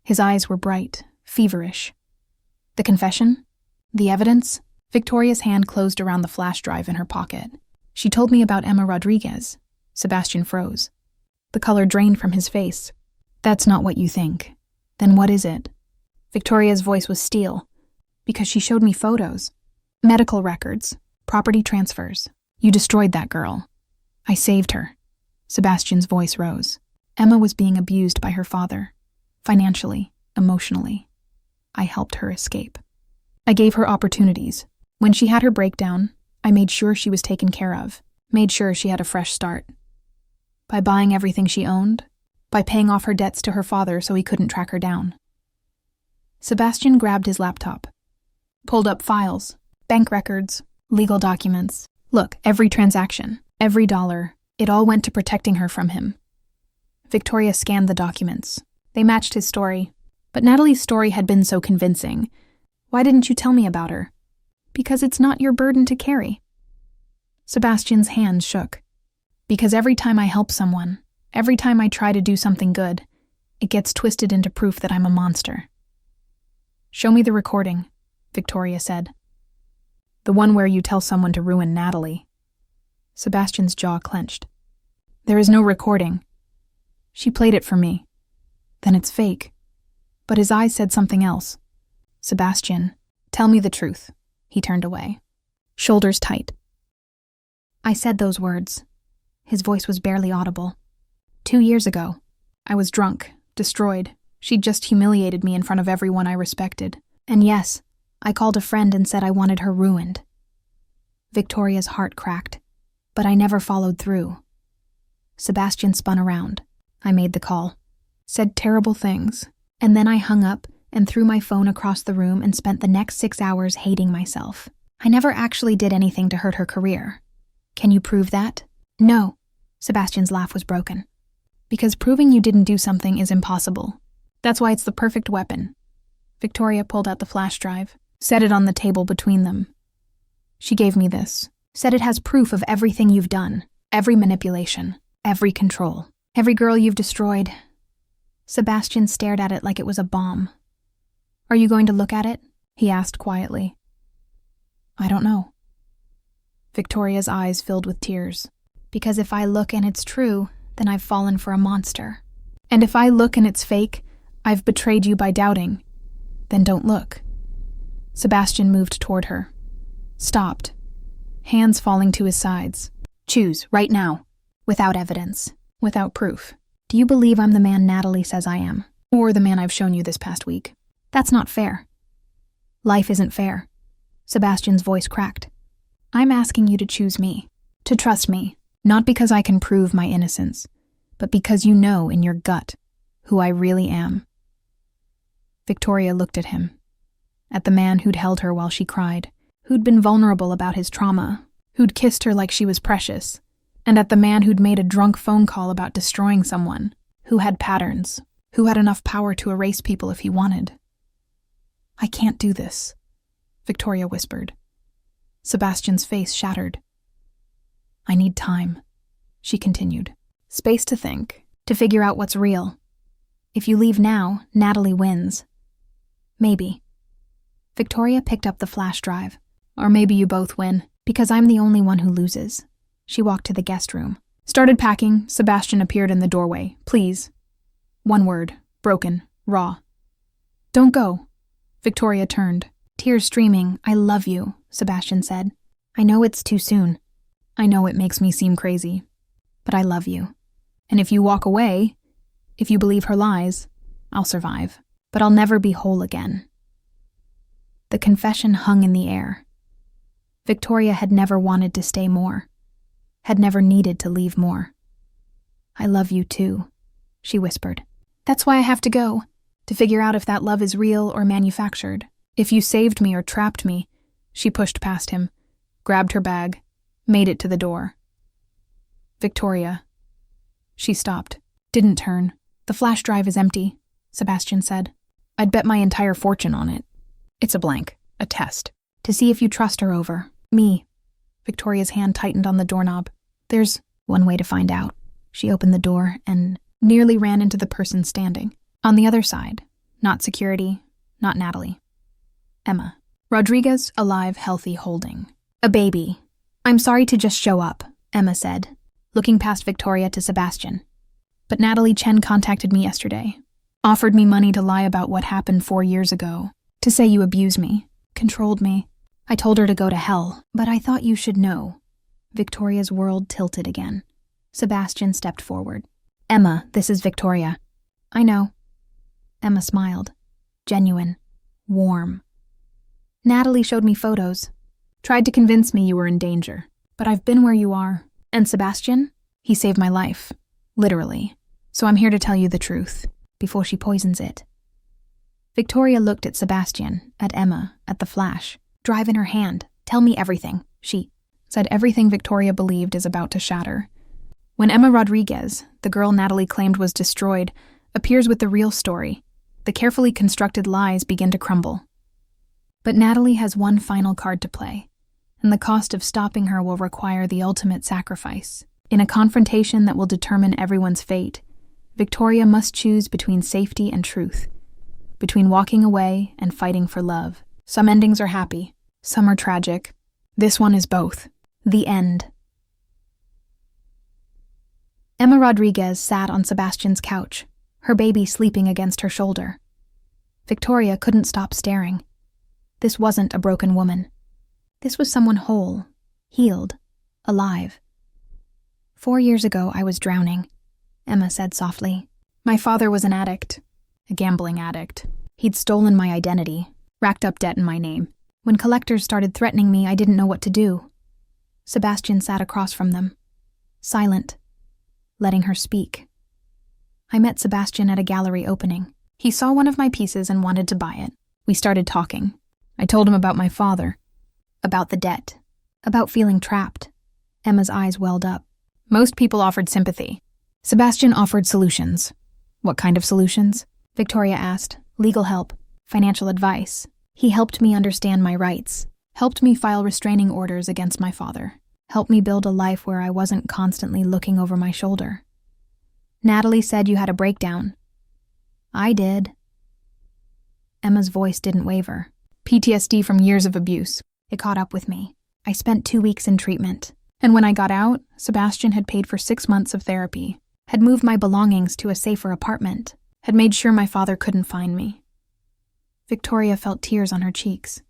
S1: His eyes were bright, feverish. The confession? The evidence? Victoria's hand closed around the flash drive in her pocket. She told me about Emma Rodriguez. Sebastian froze. The color drained from his face. That's not what you think. Then what is it? Victoria's voice was steel, because she showed me photos. Medical records, property transfers. You destroyed that girl. I saved her. Sebastian's voice rose. Emma was being abused by her father. Financially, emotionally. I helped her escape. I gave her opportunities. When she had her breakdown, I made sure she was taken care of. Made sure she had a fresh start. By buying everything she owned. By paying off her debts to her father so he couldn't track her down. Sebastian grabbed his laptop. Pulled up files, bank records, legal documents. Look, every transaction, every dollar, it all went to protecting her from him. Victoria scanned the documents. They matched his story. But Natalie's story had been so convincing. Why didn't you tell me about her? Because it's not your burden to carry. Sebastian's hands shook. Because every time I help someone, every time I try to do something good, it gets twisted into proof that I'm a monster. Show me the recording, Victoria said. The one where you tell someone to ruin Natalie. Sebastian's jaw clenched. There is no recording. She played it for me. Then it's fake. But his eyes said something else. Sebastian, tell me the truth. He turned away. Shoulders tight. I said those words. His voice was barely audible. 2 years ago. I was drunk, destroyed. She'd just humiliated me in front of everyone I respected. And yes, I called a friend and said I wanted her ruined. Victoria's heart cracked, but I never followed through. Sebastian spun around. I made the call. Said terrible things. And then I hung up and threw my phone across the room and spent the next 6 hours hating myself. I never actually did anything to hurt her career. Can you prove that? No. Sebastian's laugh was broken. Because proving you didn't do something is impossible. That's why it's the perfect weapon. Victoria pulled out the flash drive, set it on the table between them. She gave me this, said it has proof of everything you've done, every manipulation, every control, every girl you've destroyed. Sebastian stared at it like it was a bomb. Are you going to look at it? He asked quietly. I don't know. Victoria's eyes filled with tears. Because if I look and it's true, then I've fallen for a monster. And if I look and it's fake, I've betrayed you by doubting. Then don't look. Sebastian moved toward her. Stopped. Hands falling to his sides. Choose, right now. Without evidence. Without proof. Do you believe I'm the man Natalie says I am? Or the man I've shown you this past week? That's not fair. Life isn't fair. Sebastian's voice cracked. I'm asking you to choose me. To trust me. Not because I can prove my innocence, but because you know in your gut who I really am. Victoria looked at him. At the man who'd held her while she cried, who'd been vulnerable about his trauma, who'd kissed her like she was precious, and at the man who'd made a drunk phone call about destroying someone. who had patterns, who had enough power to erase people if he wanted. "I can't do this," Victoria whispered. Sebastian's face shattered. "I need time," she continued. "Space to think, to figure out what's real. If you leave now, Natalie wins. Maybe." Victoria picked up the flash drive. "Or maybe you both win, because I'm the only one who loses." She walked to the guest room. Started packing, Sebastian appeared in the doorway. "Please." One word, broken, raw. "Don't go." Victoria turned. Tears streaming. "I love you," Sebastian said. "I know it's too soon. I know it makes me seem crazy. But I love you. And if you walk away, if you believe her lies, I'll survive. But I'll never be whole again." The confession hung in the air. Victoria had never wanted to stay more, had never needed to leave more. "I love you too," she whispered. "That's why I have to go, to figure out if that love is real or manufactured. If you saved me or trapped me." She pushed past him, grabbed her bag, made it to the door. "Victoria." She stopped, didn't turn. "The flash drive is empty," Sebastian said. "I'd bet my entire fortune on it. It's a blank, a test, to see if you trust her over me." Victoria's hand tightened on the doorknob. "There's one way to find out." She opened the door and nearly ran into the person standing. On the other side, not security, not Natalie. Emma. Rodriguez, alive, healthy, holding a baby. "I'm sorry to just show up," Emma said, looking past Victoria to Sebastian. "But Natalie Chen contacted me yesterday, offered me money to lie about what happened 4 years ago, to say you abused me, controlled me. I told her to go to hell, but I thought you should know." Victoria's world tilted again. Sebastian stepped forward. "Emma, this is Victoria." "I know." Emma smiled. Genuine. Warm. "Natalie showed me photos. Tried to convince me you were in danger. But I've been where you are. And Sebastian? He saved my life. Literally. So I'm here to tell you the truth, before she poisons it." Victoria looked at Sebastian, at Emma, at the flash. Drive in her hand. "Tell me everything," she said. Everything Victoria believed is about to shatter. When Emma Rodriguez, the girl Natalie claimed was destroyed, appears with the real story, the carefully constructed lies begin to crumble. But Natalie has one final card to play, and the cost of stopping her will require the ultimate sacrifice. In a confrontation that will determine everyone's fate, Victoria must choose between safety and truth, between walking away and fighting for love. Some endings are happy, some are tragic. This one is both. The end. Emma Rodriguez sat on Sebastian's couch, her baby sleeping against her shoulder. Victoria couldn't stop staring. This wasn't a broken woman. This was someone whole, healed, alive. 4 years ago, I was drowning, Emma said softly. My father was an addict, a gambling addict. He'd stolen my identity, racked up debt in my name. When collectors started threatening me, I didn't know what to do. Sebastian sat across from them, silent, letting her speak. I met Sebastian at a gallery opening. He saw one of my pieces and wanted to buy it. We started talking. I told him about my father, about the debt, about feeling trapped. Emma's eyes welled up. Most people offered sympathy. Sebastian offered solutions. What kind of solutions? Victoria asked. Legal help, financial advice. He helped me understand my rights, helped me file restraining orders against my father, helped me build a life where I wasn't constantly looking over my shoulder. Natalie said you had a breakdown. I did. Emma's voice didn't waver. PTSD from years of abuse. It caught up with me. I spent 2 weeks in treatment. And when I got out, Sebastian had paid for 6 months of therapy, had moved my belongings to a safer apartment, had made sure my father couldn't find me. Victoria felt tears on her cheeks.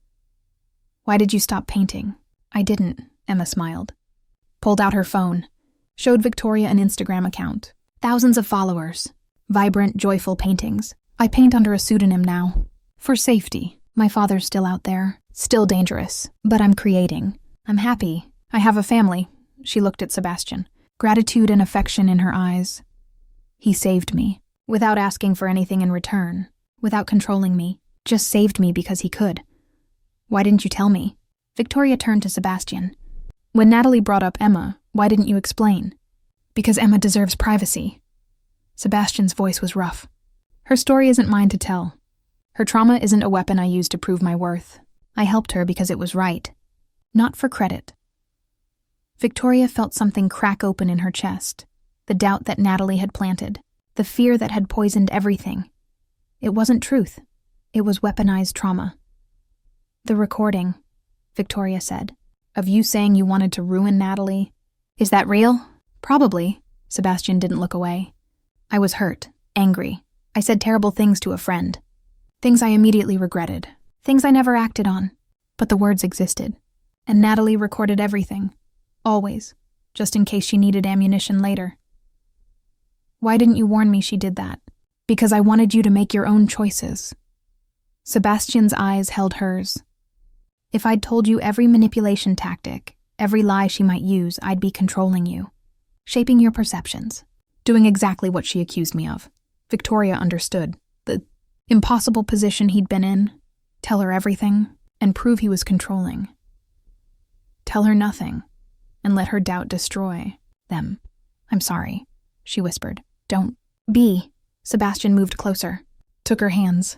S1: Why did you stop painting? I didn't, Emma smiled. Pulled out her phone, showed Victoria an Instagram account. Thousands of followers. Vibrant, joyful paintings. I paint under a pseudonym now. For safety. My father's still out there. Still dangerous. But I'm creating. I'm happy. I have a family. She looked at Sebastian. Gratitude and affection in her eyes. He saved me. Without asking for anything in return. Without controlling me. Just saved me because he could. Why didn't you tell me? Victoria turned to Sebastian. When Natalie brought up Emma, why didn't you explain? Because Emma deserves privacy. Sebastian's voice was rough. Her story isn't mine to tell. Her trauma isn't a weapon I use to prove my worth. I helped her because it was right, not for credit. Victoria felt something crack open in her chest, the doubt that Natalie had planted, the fear that had poisoned everything. It wasn't truth. It was weaponized trauma. "The recording," Victoria said, "of you saying you wanted to ruin Natalie. Is that real?" "Probably." Sebastian didn't look away. "I was hurt, angry. I said terrible things to a friend. Things I immediately regretted. Things I never acted on. But the words existed. And Natalie recorded everything. Always. Just in case she needed ammunition later." "Why didn't you warn me she did that?" "Because I wanted you to make your own choices." Sebastian's eyes held hers. "If I'd told you every manipulation tactic, every lie she might use, I'd be controlling you, shaping your perceptions, doing exactly what she accused me of." Victoria understood the impossible position he'd been in. Tell her everything and prove he was controlling. Tell her nothing and let her doubt destroy them. "I'm sorry," she whispered. "Don't be." Sebastian moved closer, took her hands.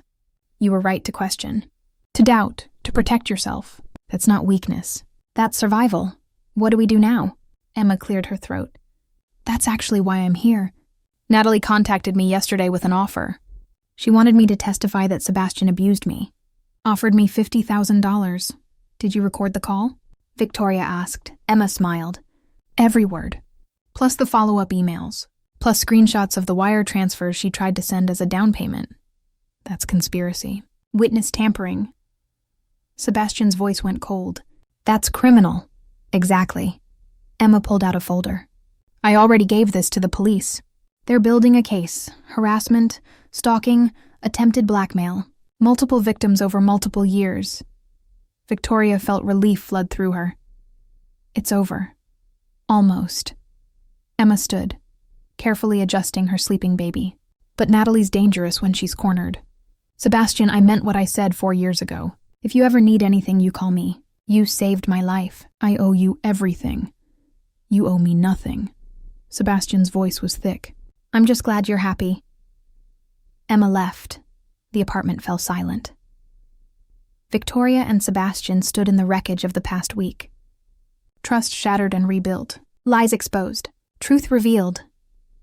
S1: "You were right to question, to doubt, to protect yourself. That's not weakness. That's survival. What do we do now?" Emma cleared her throat. "That's actually why I'm here. Natalie contacted me yesterday with an offer. She wanted me to testify that Sebastian abused me. Offered me $50,000. Did you record the call?" Victoria asked. Emma smiled. "Every word. Plus the follow-up emails. Plus screenshots of the wire transfers she tried to send as a down payment. That's conspiracy. Witness tampering." Sebastian's voice went cold. "That's criminal." "Exactly." Emma pulled out a folder. "I already gave this to the police. They're building a case. Harassment, stalking, attempted blackmail. Multiple victims over multiple years." Victoria felt relief flood through her. "It's over. Almost." Emma stood, carefully adjusting her sleeping baby. "But Natalie's dangerous when she's cornered. Sebastian, I meant what I said 4 years ago. If you ever need anything, you call me. You saved my life. I owe you everything. You owe me nothing." Sebastian's voice was thick. "I'm just glad you're happy." Emma left. The apartment fell silent. Victoria and Sebastian stood in the wreckage of the past week. Trust shattered and rebuilt. Lies exposed. Truth revealed.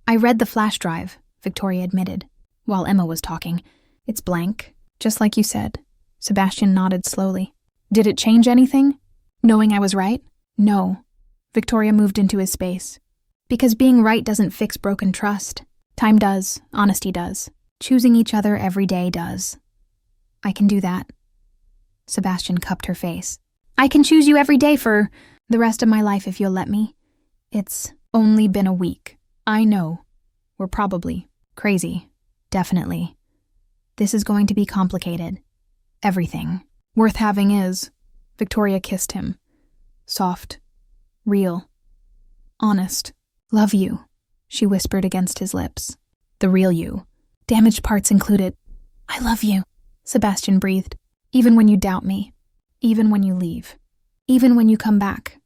S1: "I read the flash drive," Victoria admitted, while Emma was talking. "It's blank, just like you said." Sebastian nodded slowly. "Did it change anything? Knowing I was right?" "No." Victoria moved into his space. "Because being right doesn't fix broken trust. Time does. Honesty does. Choosing each other every day does." "I can do that." Sebastian cupped her face. "I can choose you every day for the rest of my life if you'll let me. It's only been a week. I know. We're probably crazy. Definitely. This is going to be complicated. Everything. Worth having is." Victoria kissed him. Soft. Real. Honest. "Love you," she whispered against his lips. "The real you. Damaged parts included." "I love you," Sebastian breathed. "Even when you doubt me. Even when you leave. Even when you come back."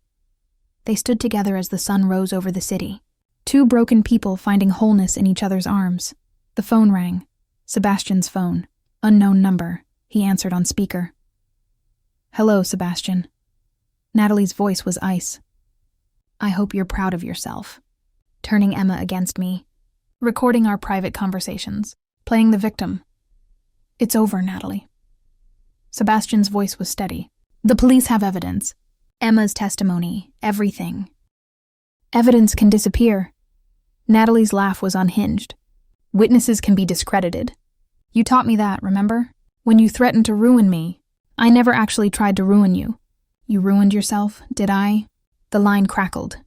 S1: They stood together as the sun rose over the city. Two broken people finding wholeness in each other's arms. The phone rang. Sebastian's phone. Unknown number. He answered on speaker. "Hello, Sebastian." Natalie's voice was ice. "I hope you're proud of yourself. Turning Emma against me. Recording our private conversations. Playing the victim. It's over, Natalie." Sebastian's voice was steady. "The police have evidence. Emma's testimony. Everything. Evidence can disappear." Natalie's laugh was unhinged. "Witnesses can be discredited. You taught me that, remember? When you threatened to ruin me, I never actually tried to ruin you. You ruined yourself, did I?" The line crackled.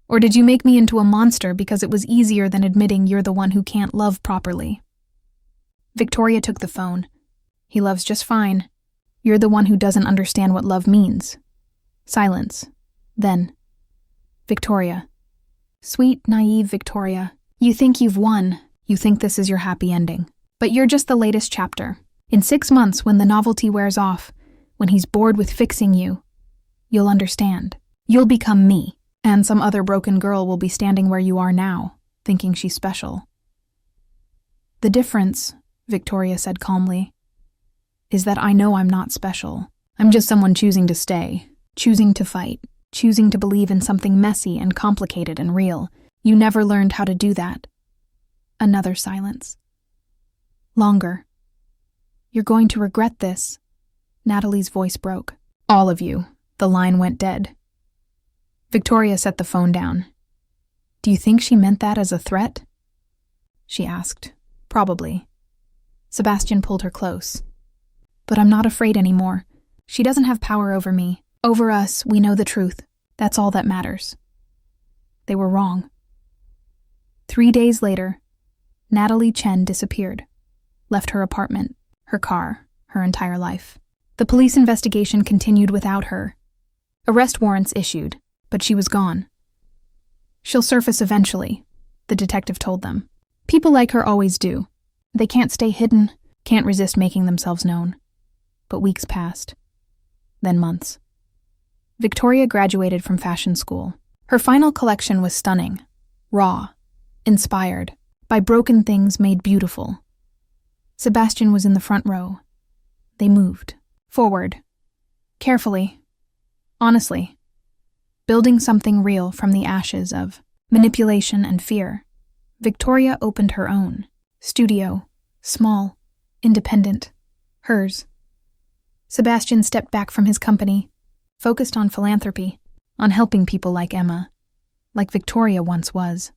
S1: "Or did you make me into a monster because it was easier than admitting you're the one who can't love properly?" Victoria took the phone. "He loves just fine. You're the one who doesn't understand what love means." Silence. Then, "Victoria." Sweet, naive Victoria. "You think you've won. You think this is your happy ending. But you're just the latest chapter. In 6 months, when the novelty wears off, when he's bored with fixing you, you'll understand. You'll become me, and some other broken girl will be standing where you are now, thinking she's special. The difference, Victoria said calmly, is that I know I'm not special. I'm just someone choosing to stay, choosing to fight, choosing to believe in something messy and complicated and real. You never learned how to do that. Another silence. Longer. You're going to regret this. Natalie's voice broke. All of you. The line went dead. Victoria set the phone down. Do you think she meant that as a threat? She asked. Probably. Sebastian pulled her close. But I'm not afraid anymore. She doesn't have power over me. Over us, we know the truth. That's all that matters. They were wrong. 3 days later, Natalie Chen disappeared, left her apartment, her car, her entire life. The police investigation continued without her. Arrest warrants issued, but she was gone. She'll surface eventually, the detective told them. People like her always do. They can't stay hidden, can't resist making themselves known. But weeks passed. Then months. Victoria graduated from fashion school. Her final collection was stunning, raw, inspired, by broken things made beautiful. Sebastian was in the front row. They moved, forward, carefully, honestly, building something real from the ashes of manipulation and fear. Victoria opened her own studio, small, independent, hers. Sebastian stepped back from his company, focused on philanthropy, on helping people like Emma, like Victoria once was.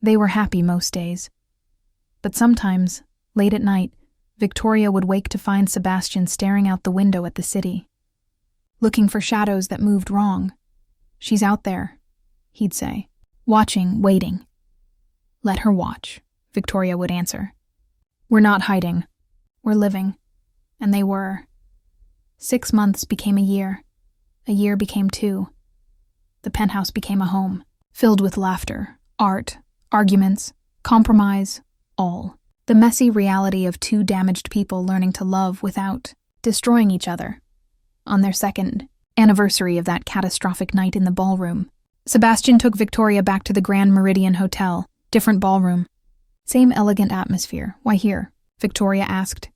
S1: They were happy most days. But sometimes, late at night, Victoria would wake to find Sebastian staring out the window at the city, looking for shadows that moved wrong. She's out there, he'd say, watching, waiting. Let her watch, Victoria would answer. We're not hiding. We're living. And they were. 6 months became a year became 2. The penthouse became a home, filled with laughter, art, arguments, compromise, all. The messy reality of 2 damaged people learning to love without destroying each other. On their 2nd anniversary of that catastrophic night in the ballroom, Sebastian took Victoria back to the Grand Meridian Hotel, different ballroom. Same elegant atmosphere. Why here? Victoria asked.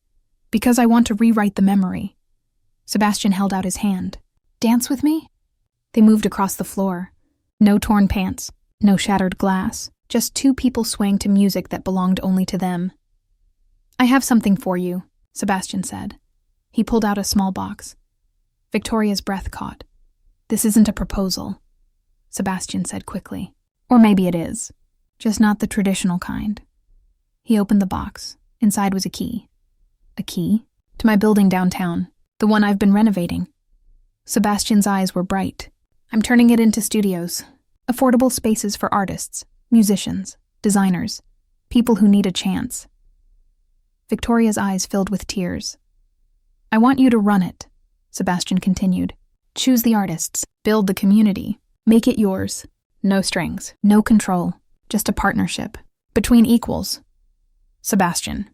S1: Because I want to rewrite the memory. Sebastian held out his hand. Dance with me? They moved across the floor. No torn pants, no shattered glass, just 2 people swaying to music that belonged only to them. I have something for you, Sebastian said. He pulled out a small box. Victoria's breath caught. This isn't a proposal, Sebastian said quickly. Or maybe it is, just not the traditional kind. He opened the box. Inside was a key. A key? To my building downtown, the one I've been renovating. Sebastian's eyes were bright. I'm turning it into studios, affordable spaces for artists, musicians, designers, people who need a chance. Victoria's eyes filled with tears. I want you to run it, Sebastian continued. Choose the artists, build the community, make it yours. No strings, no control, just a partnership, between equals. Sebastian,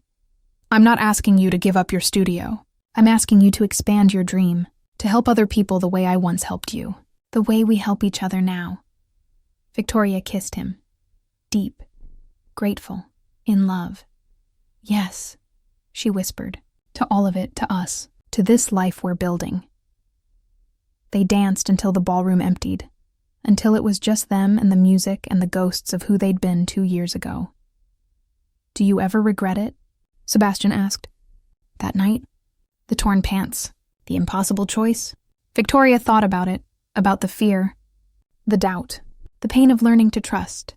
S1: I'm not asking you to give up your studio. I'm asking you to expand your dream, to help other people the way I once helped you, the way we help each other now. Victoria kissed him. Deep, grateful, in love. Yes, she whispered, to all of it, to us, to this life we're building. They danced until the ballroom emptied, until it was just them and the music and the ghosts of who they'd been 2 years ago. Do you ever regret it? Sebastian asked. That night? The torn pants? The impossible choice? Victoria thought about it, about the fear, the doubt, the pain of learning to trust.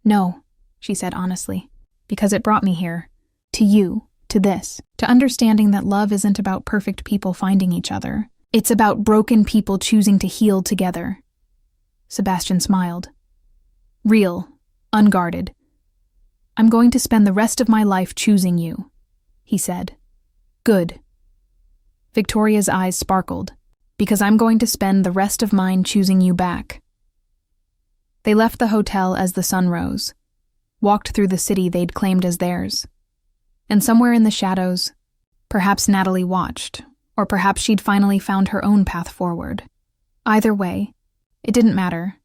S1: No, she said honestly, because it brought me here. To you, to this, to understanding that love isn't about perfect people finding each other. It's about broken people choosing to heal together. Sebastian smiled. Real, unguarded. I'm going to spend the rest of my life choosing you, he said. Good. Victoria's eyes sparkled, because I'm going to spend the rest of mine choosing you back. They left the hotel as the sun rose, walked through the city they'd claimed as theirs. And somewhere in the shadows, perhaps Natalie watched, or perhaps she'd finally found her own path forward. Either way, it didn't matter,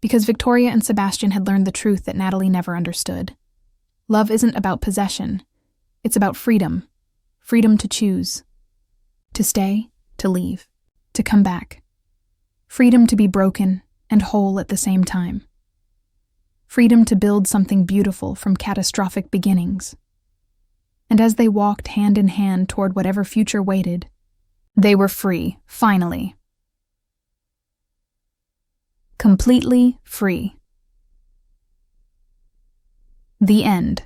S1: because Victoria and Sebastian had learned the truth that Natalie never understood. Love isn't about possession. It's about freedom. Freedom to choose. To stay, to leave, to come back. Freedom to be broken and whole at the same time. Freedom to build something beautiful from catastrophic beginnings. And as they walked hand in hand toward whatever future waited, they were free, finally. Completely free. The end.